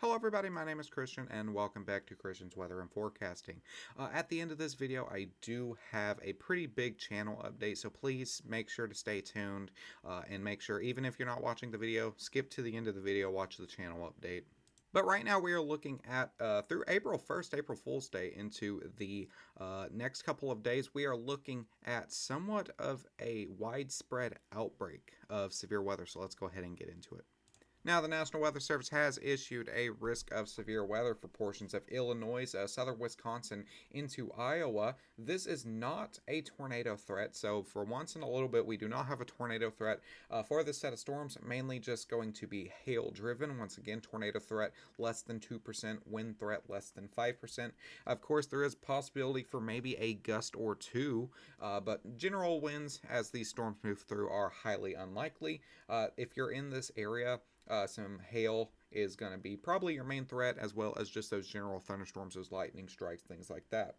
Hello everybody, my name is Christian and welcome back to Christian's Weather and Forecasting. At the end of this video, I do have a pretty big channel update, so please make sure to stay tuned and make sure, even if you're not watching the video, skip to the end of the video, watch the channel update. But right now we are looking at, through April 1st, April Fool's Day, into the next couple of days, we are looking at somewhat of a widespread outbreak of severe weather, so let's go ahead and get into it. Now, the National Weather Service has issued a risk of severe weather for portions of Illinois, southern Wisconsin into Iowa. This is not a tornado threat, so for once in a little bit, we do not have a tornado threat for this set of storms, mainly just going to be hail driven. Once again, tornado threat less than 2%, wind threat less than 5%. Of course, there is possibility for maybe a gust or two, but general winds as these storms move through are highly unlikely. If you're in this area, some hail is going to be probably your main threat, as well as just those general thunderstorms, those lightning strikes, things like that.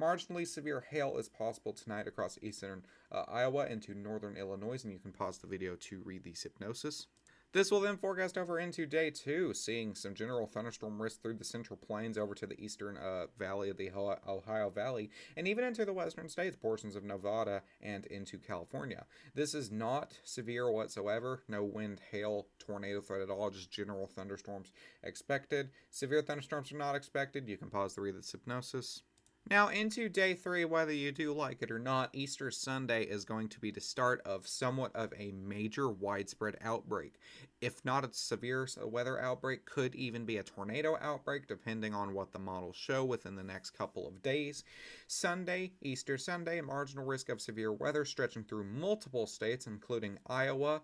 Marginally severe hail is possible tonight across eastern Iowa into northern Illinois, and you can pause the video to read the hypnosis. This will then forecast over into day 2, seeing some general thunderstorm risk through the central plains over to the eastern valley of the Ohio Valley, and even into the western states, portions of Nevada, and into California. This is not severe whatsoever, no wind, hail, tornado threat at all, just general thunderstorms expected. Severe thunderstorms are not expected. You can pause to read the hypnosis. Now, into day 3, whether you do like it or not, Easter Sunday is going to be the start of somewhat of a major widespread outbreak. If not a severe weather outbreak, could even be a tornado outbreak, depending on what the models show within the next couple of days. Sunday, Easter Sunday, marginal risk of severe weather stretching through multiple states, including Iowa,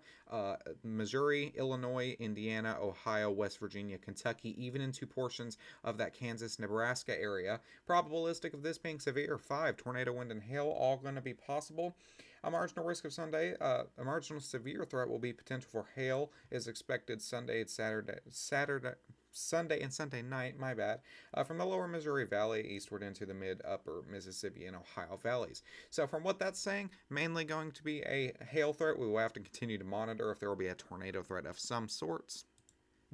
Missouri, Illinois, Indiana, Ohio, West Virginia, Kentucky, even into portions of that Kansas, Nebraska area. Probabilistic of this being severe, 5, tornado, wind, and hail, all going to be possible. A marginal risk of Sunday, a marginal severe threat will be potential for hail is expected Sunday and Sunday and Sunday night, from the lower Missouri Valley eastward into the mid-upper Mississippi and Ohio valleys. So from what that's saying, mainly going to be a hail threat. We will have to continue to monitor if there will be a tornado threat of some sorts.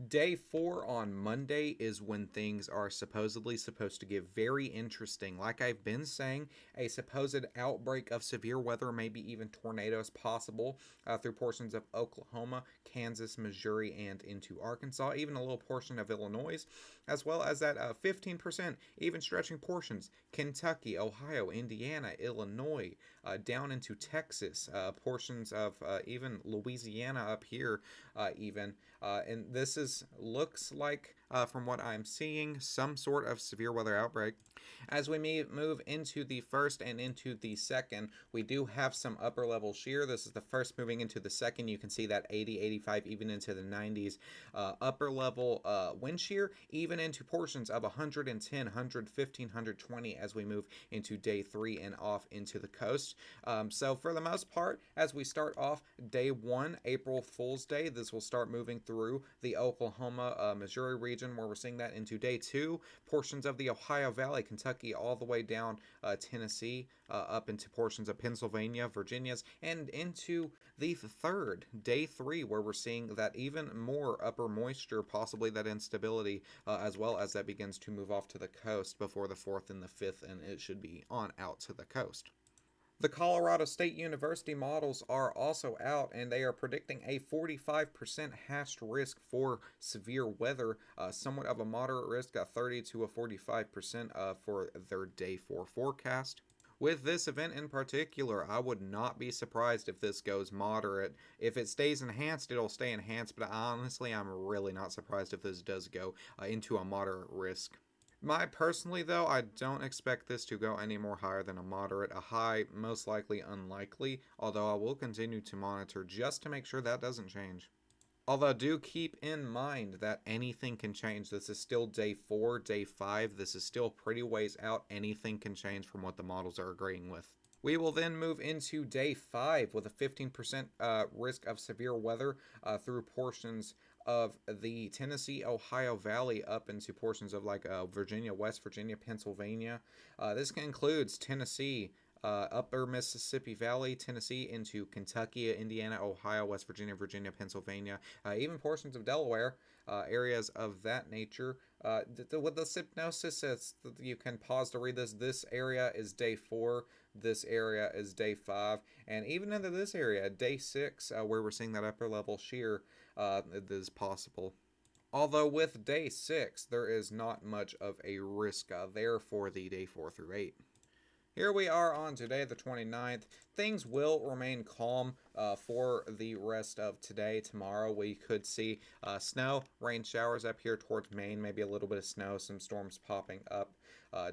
Day 4 on Monday is when things are supposedly supposed to get very interesting. Like I've been saying, a supposed outbreak of severe weather, maybe even tornadoes possible through portions of Oklahoma, Kansas, Missouri, and into Arkansas, even a little portion of Illinois, as well as that 15%, even stretching portions, Kentucky, Ohio, Indiana, Illinois, down into Texas, portions of even Louisiana up here even. And this looks like, from what I'm seeing, some sort of severe weather outbreak. As we move into the first and into the second, we do have some upper level shear. This is the first moving into the second. You can see that 80, 85, even into the 90s. Upper level wind shear, even into portions of 110, 115, 120 as we move into day 3 and off into the coast. So for the most part, as we start off day 1, April Fool's Day, this will start moving through the Oklahoma, Missouri region, where we're seeing that into day 2, portions of the Ohio Valley, Kentucky, all the way down Tennessee, up into portions of Pennsylvania, Virginia's, and into the third, day 3, where we're seeing that even more upper moisture, possibly that instability, as well as that begins to move off to the coast before the 4th and the 5th, and it should be on out to the coast. The Colorado State University models are also out, and they are predicting a 45% hatched risk for severe weather, somewhat of a moderate risk, a 30 to a 45% for their day 4 forecast. With this event in particular, I would not be surprised if this goes moderate. If it stays enhanced, it'll stay enhanced, but honestly, I'm really not surprised if this does go into a moderate risk. Personally, though, I don't expect this to go any more higher than a moderate. A high, most likely unlikely, although I will continue to monitor just to make sure that doesn't change. Although do keep in mind that anything can change. This is still day 4, day 5. This is still pretty ways out. Anything can change from what the models are agreeing with. We will then move into day 5 with a 15% risk of severe weather through portions of the Tennessee, Ohio Valley up into portions of like Virginia, West Virginia, Pennsylvania. This includes Tennessee, upper Mississippi Valley, Tennessee, into Kentucky, Indiana, Ohio, West Virginia, Virginia, Pennsylvania, even portions of Delaware, areas of that nature. With the hypnosis, you can pause to read this. This area is day 4. This area is day 5, and even into this area, day 6, where we're seeing that upper level shear, it is possible. Although with day 6, there is not much of a risk there for the day 4 through 8. Here we are on today, the 29th. Things will remain calm for the rest of today. Tomorrow we could see snow, rain showers up here towards Maine, maybe a little bit of snow, some storms popping up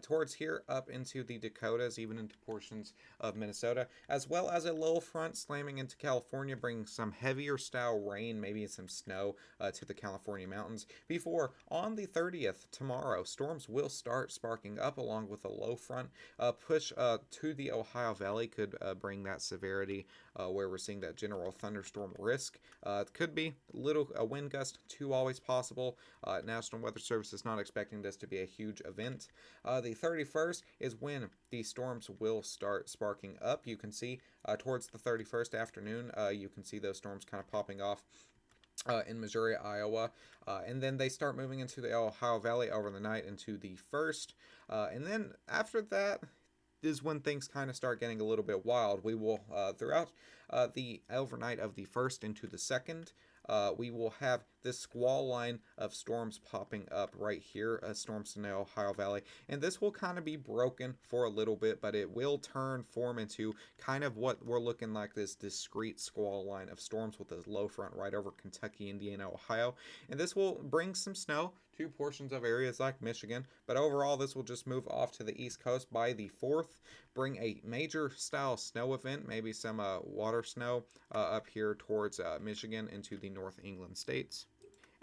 towards here, up into the Dakotas, even into portions of Minnesota, as well as a low front slamming into California, bringing some heavier style rain, maybe some snow to the California mountains. Before, on the 30th, tomorrow, storms will start sparking up along with a low front push to the Ohio Valley, could bring that severity where we're seeing that general thunderstorm risk. It could be a wind gust 2 always possible. National Weather Service is not expecting this to be a huge event. The 31st is when the storms will start sparking up. You can see towards the 31st afternoon, you can see those storms kind of popping off in Missouri, Iowa, and then they start moving into the Ohio Valley over the night into the 1st, and then after that is when things kind of start getting a little bit wild. We will, throughout the overnight of the 1st into the 2nd, we will have this squall line of storms popping up right here, storms in the Ohio Valley, and this will kind of be broken for a little bit, but it will form into kind of what we're looking like, this discrete squall line of storms with this low front right over Kentucky, Indiana, Ohio, and this will bring some snow to portions of areas like Michigan, but overall this will just move off to the East Coast by the 4th, bring a major style snow event, maybe some water snow up here towards Michigan into the North England states.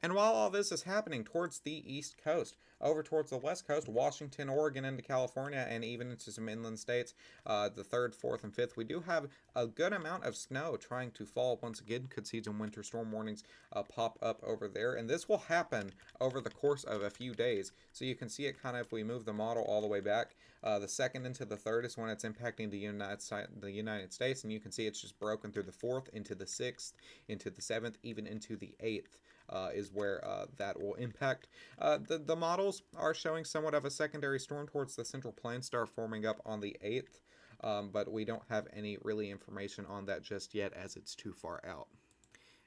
And while all this is happening towards the East Coast, over towards the West Coast, Washington, Oregon, into California, and even into some inland states, the 3rd, 4th, and 5th, we do have a good amount of snow trying to fall once again. Could see some winter storm warnings pop up over there, and this will happen over the course of a few days. So you can see it kind of if we move the model all the way back. The 2nd into the 3rd is when it's impacting the United States, and you can see it's just broken through the 4th, into the 6th, into the 7th, even into the 8th. Is where that will impact. The models are showing somewhat of a secondary storm towards the Central Plains start forming up on the 8th, but we don't have any really information on that just yet as it's too far out.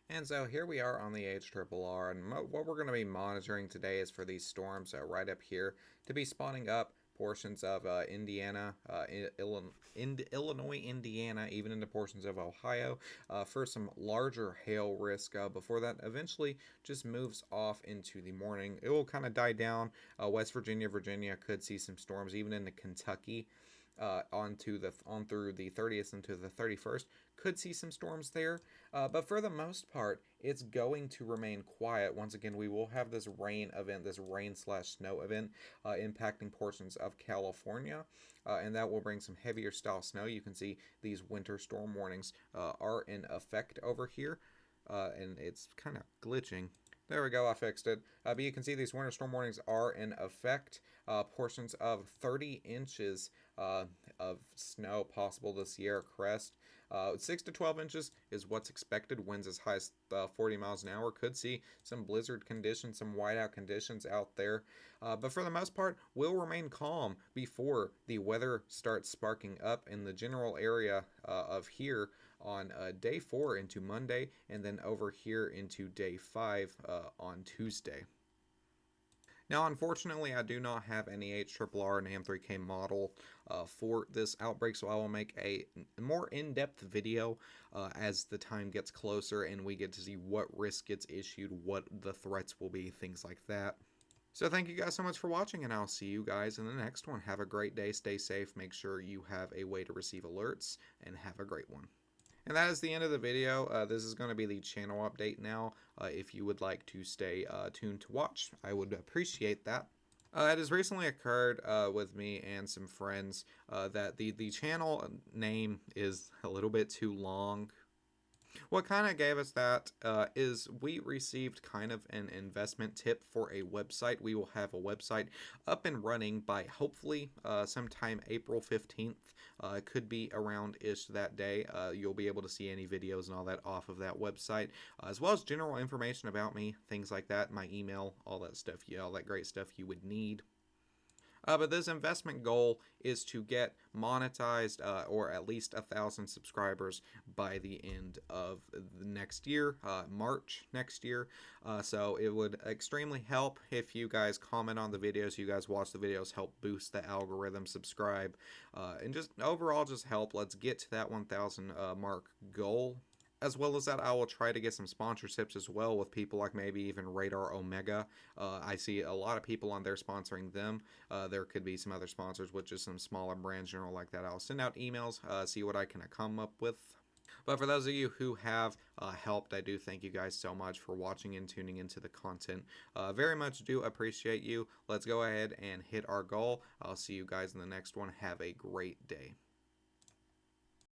And so here we are on the HRRR, and what we're going to be monitoring today is for these storms right up here to be spawning up portions of Indiana, Illinois, Indiana, even into portions of Ohio, for some larger hail risk before that eventually just moves off into the morning. It will kind of die down. West Virginia, Virginia could see some storms, even into Kentucky. On through the 30th into the 31st, could see some storms there, but for the most part, it's going to remain quiet. Once again, we will have this rain event, this rain/snow event, impacting portions of California, and that will bring some heavier style snow. You can see these winter storm warnings are in effect over here, and it's kind of glitching. There we go, I fixed it. But you can see these winter storm warnings are in effect. Portions of 30 inches of snow possible to Sierra Crest. 6 to 12 inches is what's expected. Winds as high as 40 miles an hour. Could see some blizzard conditions, some whiteout conditions out there. But for the most part, will remain calm before the weather starts sparking up in the general area of here on day 4 into Monday, and then over here into day 5 on Tuesday. Now, unfortunately, I do not have any HRRR and AM3K model for this outbreak, so I will make a more in-depth video as the time gets closer and we get to see what risk gets issued, what the threats will be, things like that. So thank you guys so much for watching, and I'll see you guys in the next one. Have a great day, stay safe, make sure you have a way to receive alerts, and have a great one. And that is the end of the video. This is going to be the channel update now. If you would like to stay tuned to watch, I would appreciate that. It has recently occurred with me and some friends that the channel name is a little bit too long. What kind of gave us that is we received kind of an investment tip for a website. We will have a website up and running by hopefully sometime April 15th. It could be around ish that day. You'll be able to see any videos and all that off of that website, as well as general information about me, things like that, my email, all that stuff, yeah, all that great stuff you would need. But this investment goal is to get monetized or at least 1,000 subscribers by the end of the next year, March next year. So it would extremely help if you guys comment on the videos, you guys watch the videos, help boost the algorithm, subscribe, and just overall just help. Let's get to that 1,000 mark goal. As well as that, I will try to get some sponsorships as well with people like maybe even Radar Omega. I see a lot of people on there sponsoring them. There could be some other sponsors, which is some smaller brands, general like that. I'll send out emails, see what I can come up with. But for those of you who have helped, I do thank you guys so much for watching and tuning into the content. Very much do appreciate you. Let's go ahead and hit our goal. I'll see you guys in the next one. Have a great day.